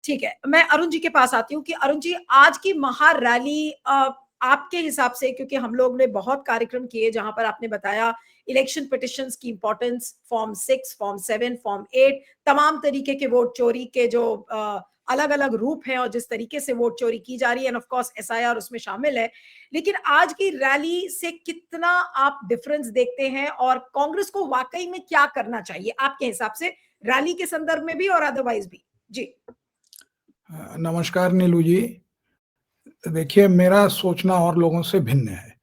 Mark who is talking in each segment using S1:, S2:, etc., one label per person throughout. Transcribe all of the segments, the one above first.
S1: ठीक है, मैं अरुण जी के पास आती हूँ कि अरुण जी, आज की महा रैली आपके हिसाब से, क्योंकि हम लोग ने बहुत कार्यक्रम किए जहां पर आपने बताया इलेक्शन पिटिशंस की इंपॉर्टेंस, फॉर्म 6, फॉर्म 7, फॉर्म 8, तमाम तरीके के वोट चोरी के जो अलग अलग रूप हैं और जिस तरीके से वोट चोरी की जा रही है, एंड ऑफ कोर्स एसआईआर उसमें शामिल है। लेकिन आज की रैली से कितना आप डिफरेंस देखते हैं, और कांग्रेस को वाकई में क्या करना चाहिए आपके हिसाब से, रैली के संदर्भ में भी और अदरवाइज भी? जी
S2: नमस्कार नीलू जी। देखिए, मेरा सोचना और लोगों से भिन्न है।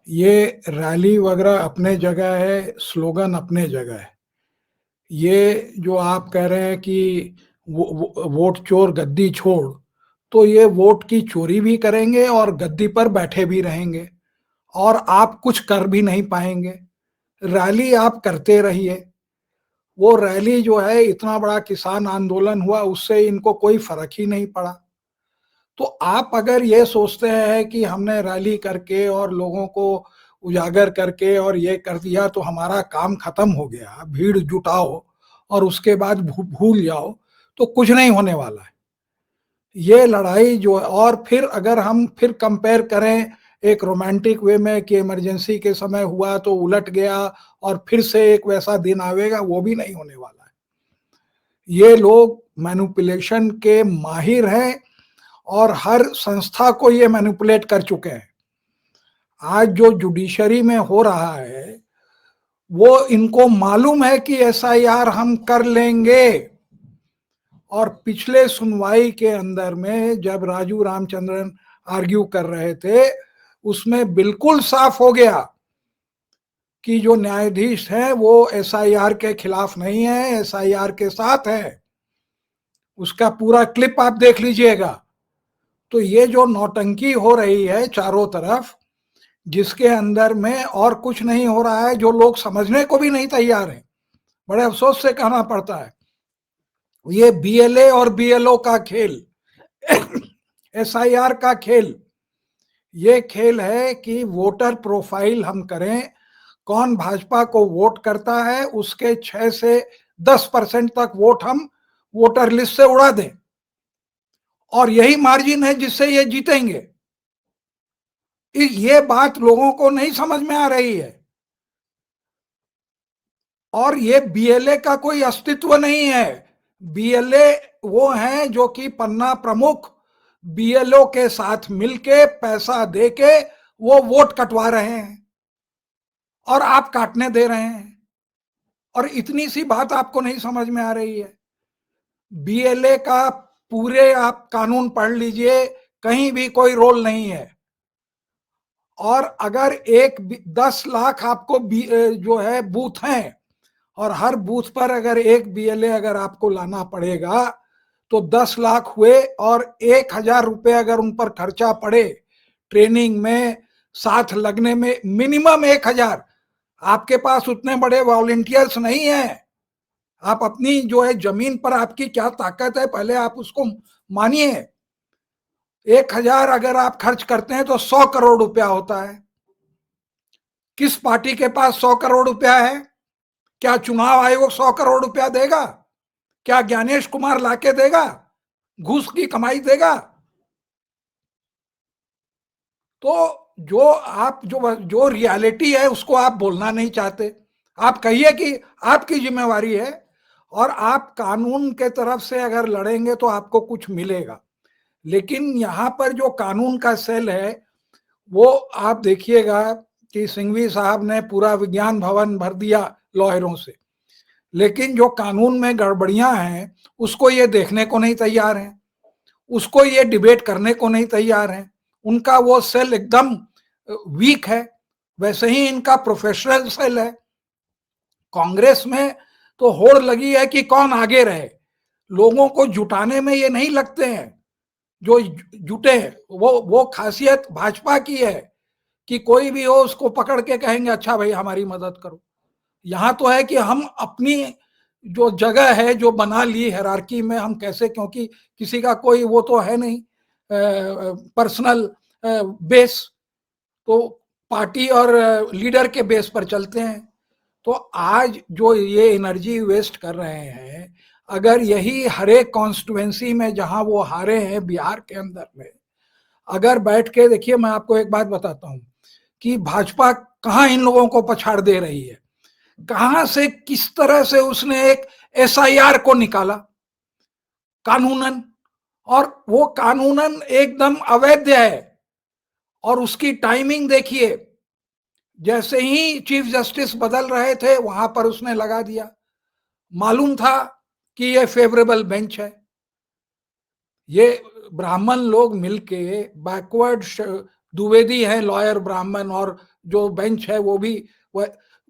S2: ये रैली वगैरह अपने जगह है, स्लोगन अपने जगह है। ये जो आप कह रहे हैं कि वोट चोर गद्दी छोड़, तो ये वोट की चोरी भी करेंगे और गद्दी पर बैठे भी रहेंगे और आप कुछ कर भी नहीं पाएंगे। रैली आप करते रहिए। वो रैली जो है, इतना बड़ा किसान आंदोलन हुआ, उससे इनको कोई फर्क ही नहीं पड़ा। तो आप अगर ये सोचते हैं कि हमने रैली करके और लोगों को उजागर करके और ये कर दिया तो हमारा काम खत्म हो गया, भीड़ जुटाओ और उसके बाद भूल जाओ, तो कुछ नहीं होने वाला है। ये लड़ाई जो है, और फिर अगर हम फिर कंपेयर करें एक रोमांटिक वे में कि इमरजेंसी के समय हुआ तो उलट गया और फिर से एक वैसा दिन आवेगा, वो भी नहीं होने वाला है। ये लोग मैनिपुलेशन के माहिर हैं और हर संस्था को ये मैनिपुलेट कर चुके हैं। आज जो जुडिशरी में हो रहा है, वो इनको मालूम है कि एसआईआर हम कर लेंगे। और पिछले सुनवाई के अंदर में जब राजू रामचंद्रन आर्ग्यू कर रहे थे, उसमें बिल्कुल साफ हो गया कि जो न्यायाधीश है वो एसआईआर के खिलाफ नहीं है, एसआईआर के साथ है। उसका पूरा क्लिप आप देख लीजिएगा। तो ये जो नौटंकी हो रही है चारों तरफ, जिसके अंदर में और कुछ नहीं हो रहा है, जो लोग समझने को भी नहीं तैयार हैं, बड़े अफसोस से कहना पड़ता है। ये बीएलए और बीएलओ का खेल, एसआईआर का खेल, ये खेल है कि वोटर प्रोफाइल हम करें, कौन भाजपा को वोट करता है उसके 6 से 10% तक वोट हम वोटर लिस्ट से उड़ा दें, और यही मार्जिन है जिससे ये जीतेंगे। ये बात लोगों को नहीं समझ में आ रही है। और ये बीएलए का कोई अस्तित्व नहीं है। बीएलए वो हैं जो कि पन्ना प्रमुख बीएलओ के साथ मिलके पैसा देके वो वोट कटवा रहे हैं और आप काटने दे रहे हैं। और इतनी सी बात आपको नहीं समझ में आ रही है। बीएलए का पूरे आप कानून पढ़ लीजिए, कहीं भी कोई रोल नहीं है। और अगर 10 लाख आपको जो है बूथ हैं, और हर बूथ पर अगर एक बीएलए अगर आपको लाना पड़ेगा तो 10 लाख हुए, और 1,000 रुपए अगर उन पर खर्चा पड़े ट्रेनिंग में, साथ लगने में, मिनिमम 1,000। आपके पास उतने बड़े वॉलंटियर्स नहीं है। आप अपनी जो है जमीन पर आपकी क्या ताकत है, पहले आप उसको मानिए। 1,000 अगर आप खर्च करते हैं तो 100 करोड़ रुपया होता है। किस पार्टी के पास 100 करोड़ रुपया है? क्या चुनाव आयोग 100 करोड़ रुपया देगा? क्या ज्ञानेश कुमार लाके देगा? घूस की कमाई देगा? तो जो रियलिटी है उसको आप बोलना नहीं चाहते। आप कहिए कि आपकी जिम्मेवारी है, और आप कानून के तरफ से अगर लड़ेंगे तो आपको कुछ मिलेगा। लेकिन यहाँ पर जो कानून का सेल है, वो आप देखिएगा कि सिंघवी साहब ने पूरा विज्ञान भवन भर दिया लॉयरों से, लेकिन जो कानून में गड़बड़ियां हैं उसको ये देखने को नहीं तैयार हैं, उसको ये डिबेट करने को नहीं तैयार हैं। उनका वो सेल एकदम वीक है। वैसे ही इनका प्रोफेशनल सेल है। कांग्रेस में तो होड़ लगी है कि कौन आगे रहे। लोगों को जुटाने में ये नहीं लगते हैं जो जुटे हैं। वो खासियत भाजपा की है कि कोई भी हो उसको पकड़ के कहेंगे अच्छा भाई हमारी मदद करो। यहाँ तो है कि हम अपनी जो जगह है जो बना ली हायरार्की में, हम कैसे, क्योंकि किसी का कोई वो तो है नहीं पर्सनल बेस, तो पार्टी और लीडर के बेस पर चलते हैं। तो आज जो ये एनर्जी वेस्ट कर रहे हैं, अगर यही हर एक कॉन्स्टिट्यूएंसी में जहां वो हारे हैं बिहार के अंदर में, अगर बैठ के देखिए, मैं आपको एक बात बताता हूं कि भाजपा कहां इन लोगों को पछाड़ दे रही है, कहां से किस तरह से उसने एक एसआईआर को निकाला कानूनन, और वो कानूनन एकदम अवैध है। और उसकी टाइमिंग देखिए, जैसे ही चीफ जस्टिस बदल रहे थे वहां पर उसने लगा दिया। मालूम था कि ये फेवरेबल बेंच है। ये ब्राह्मण लोग मिलके बैकवर्ड, द्विवेदी है लॉयर ब्राह्मण, और जो बेंच है वो भी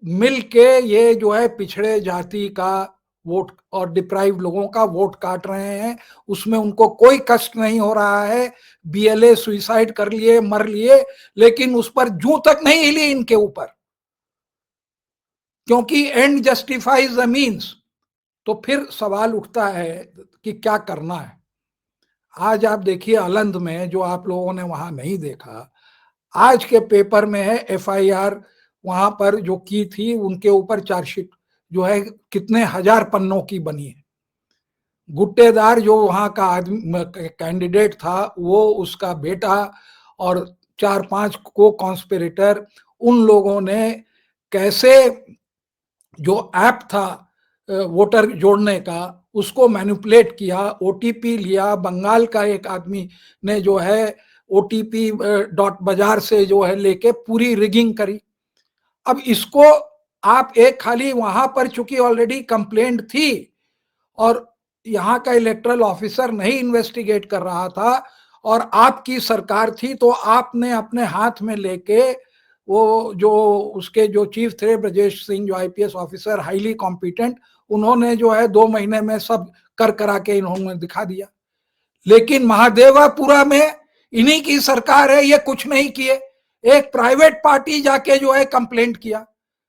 S2: मिलके ये जो है पिछड़े जाति का वोट और डिप्राइव लोगों का वोट काट रहे हैं। उसमें उनको कोई कष्ट नहीं हो रहा है। बीएलए सुइसाइड कर लिए, मर लिए, लेकिन उस पर जूं तक नहीं हिली इनके ऊपर, क्योंकि एंड जस्टिफाइज द मीन्स। तो फिर सवाल उठता है कि क्या करना है। आज आप देखिए अलंद में, जो आप लोगों ने वहां नहीं देखा, आज के पेपर में है एफआईआर वहां पर जो की थी उनके ऊपर चार्जशीट जो है कितने हजार पन्नों की बनी है। गुट्टेदार जो वहां का आदमी कैंडिडेट था, वो उसका बेटा और 4-5 को कॉन्स्पिरेटर, उन लोगों ने कैसे जो ऐप था वोटर जोड़ने का, उसको मैनिपुलेट किया, ओटीपी लिया। बंगाल का एक आदमी ने जो है ओटीपी डॉट बाजार से जो है लेके पूरी रिगिंग करी। अब इसको आप एक खाली वहां पर चूंकि ऑलरेडी कंप्लेंट थी और यहाँ का इलेक्टरल ऑफिसर नहीं इन्वेस्टिगेट कर रहा था और आपकी सरकार थी, तो आपने अपने हाथ में लेके वो जो उसके जो चीफ थे ब्रजेश सिंह, जो आईपीएस ऑफिसर हाईली कॉम्पिटेंट, उन्होंने जो है 2 महीने में सब कर करा के इन्होंने दिखा दिया। लेकिन महादेवापुरा में इन्हीं की सरकार है, ये कुछ नहीं किए। एक प्राइवेट पार्टी जाके जो है कंप्लेंट किया,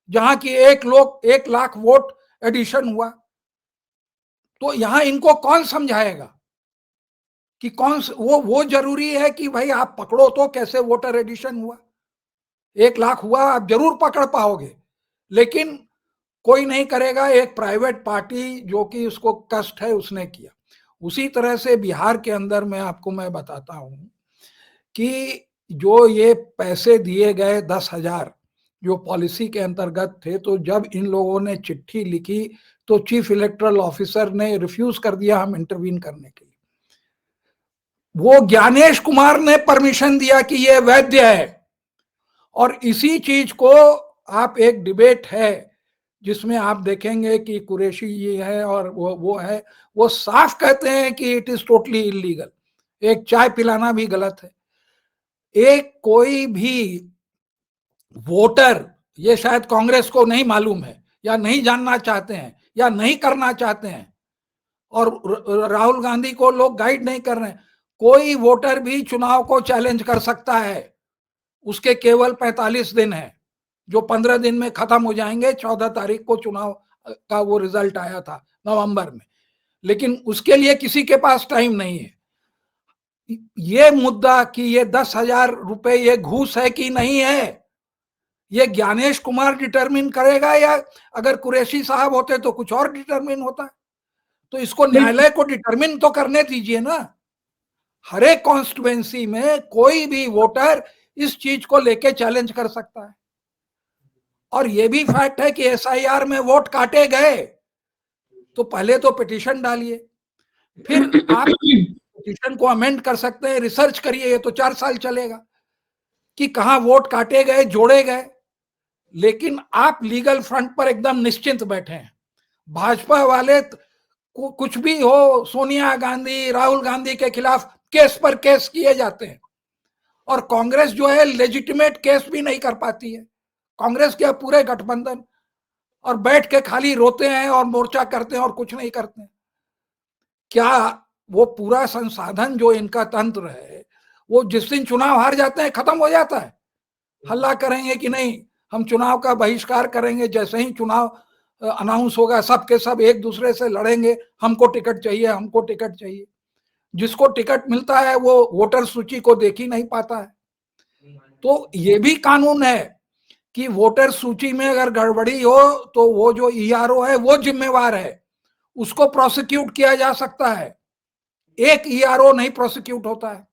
S2: जहां की 1 लाख वोट एडिशन हुआ। तो यहां इनको कौन समझाएगा कि कौन वो जरूरी है कि भाई आप पकड़ो तो कैसे वोटर एडिशन हुआ। 1 लाख हुआ, आप जरूर पकड़ पाओगे, लेकिन कोई नहीं करेगा। एक प्राइवेट पार्टी जो कि उसको कष्ट है उसने किया। उसी तरह से बिहार के अंदर में आपको मैं बताता हूं कि जो ये पैसे दिए गए 10,000 जो पॉलिसी के अंतर्गत थे, तो जब इन लोगों ने चिट्ठी लिखी तो चीफ इलेक्टरल ऑफिसर ने रिफ्यूज कर दिया हम इंटरवीन करने के लिए। वो ज्ञानेश कुमार ने परमिशन दिया कि ये वैध है। और इसी चीज को आप, एक डिबेट है जिसमें आप देखेंगे कि कुरैशी ये है और वो है, वो साफ कहते हैं कि इट इज टोटली इलीगल। एक चाय पिलाना भी गलत है। एक कोई भी वोटर, ये शायद कांग्रेस को नहीं मालूम है या नहीं जानना चाहते हैं या नहीं करना चाहते हैं, और राहुल गांधी को लोग गाइड नहीं कर रहे हैं। कोई वोटर भी चुनाव को चैलेंज कर सकता है। उसके केवल 45 दिन है, जो 15 दिन में खत्म हो जाएंगे। 14 तारीख को चुनाव का वो रिजल्ट आया था नवंबर में, लेकिन उसके लिए किसी के पास टाइम नहीं है। ये मुद्दा कि ये 10,000 रुपए ये घूस है कि नहीं है, ये ज्ञानेश कुमार डिटरमिन करेगा, या अगर कुरैशी साहब होते तो कुछ और डिटरमिन होता। तो इसको न्यायालय को डिटरमिन तो करने दीजिए ना। हर एक कॉन्स्टिट्यूएंसी में कोई भी वोटर इस चीज को लेके चैलेंज कर सकता है। और ये भी फैक्ट है कि एसआईआर में वोट काटे गए, तो पहले तो पिटीशन डालिए, फिर आप पिटीशन को अमेंड कर सकते हैं। रिसर्च करिए, ये तो 4 साल चलेगा कि कहां वोट काटे गए, जोड़े गए। लेकिन आप लीगल फ्रंट पर एकदम निश्चिंत बैठे हैं। भाजपा वाले कुछ भी हो, सोनिया गांधी, राहुल गांधी के खिलाफ केस पर केस किए जाते हैं, और कांग्रेस जो है लेजिटिमेट केस भी नहीं कर पाती है। कांग्रेस के पूरे गठबंधन, और बैठ के खाली रोते हैं और मोर्चा करते हैं और कुछ नहीं करते हैं। क्या वो पूरा संसाधन जो इनका तंत्र है, वो जिस दिन चुनाव हार जाते हैं खत्म हो जाता है। हल्ला करेंगे कि नहीं हम चुनाव का बहिष्कार करेंगे, जैसे ही चुनाव अनाउंस होगा सबके सब एक दूसरे से लड़ेंगे, हमको टिकट चाहिए, हमको टिकट चाहिए। जिसको टिकट मिलता है वो वोटर सूची को देख ही नहीं पाता है। तो ये भी कानून है कि वोटर सूची में अगर गड़बड़ी हो तो वो जो ईआरओ है वो जिम्मेवार है। उसको प्रोसिक्यूट किया जा सकता है, एक ईआरओ नहीं प्रोसिक्यूट होता है।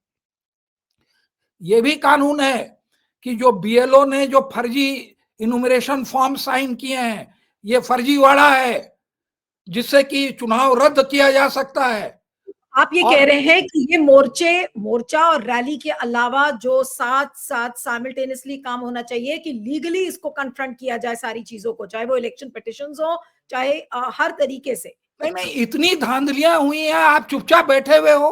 S2: ये भी कानून है कि जो बीएलओ ने जो फर्जी इनुमरेशन फॉर्म साइन किए हैं, ये फर्जीवाड़ा है, जिससे कि चुनाव रद्द किया जा सकता है।
S1: आप ये कह रहे हैं कि ये मोर्चा और रैली के अलावा जो साथ साथ साइमल्टेनियसली काम होना चाहिए कि लीगली इसको कन्फ्रंट किया जाए सारी चीजों को, चाहे वो इलेक्शन पिटिशंस हो, चाहे हर तरीके से।
S2: नहीं, इतनी धांधलियां हुई हैं, आप चुपचाप बैठे हुए हो,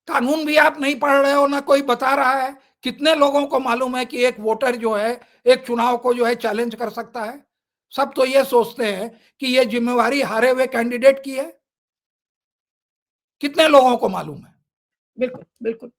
S2: कानून भी आप नहीं पढ़ रहे हो, ना कोई बता रहा है। कितने लोगों को मालूम है कि एक वोटर जो है एक चुनाव को जो है चैलेंज कर सकता है? सब तो ये सोचते हैं कि ये जिम्मेवारी हारे हुए कैंडिडेट की है। कितने लोगों को मालूम है?
S1: बिल्कुल बिल्कुल।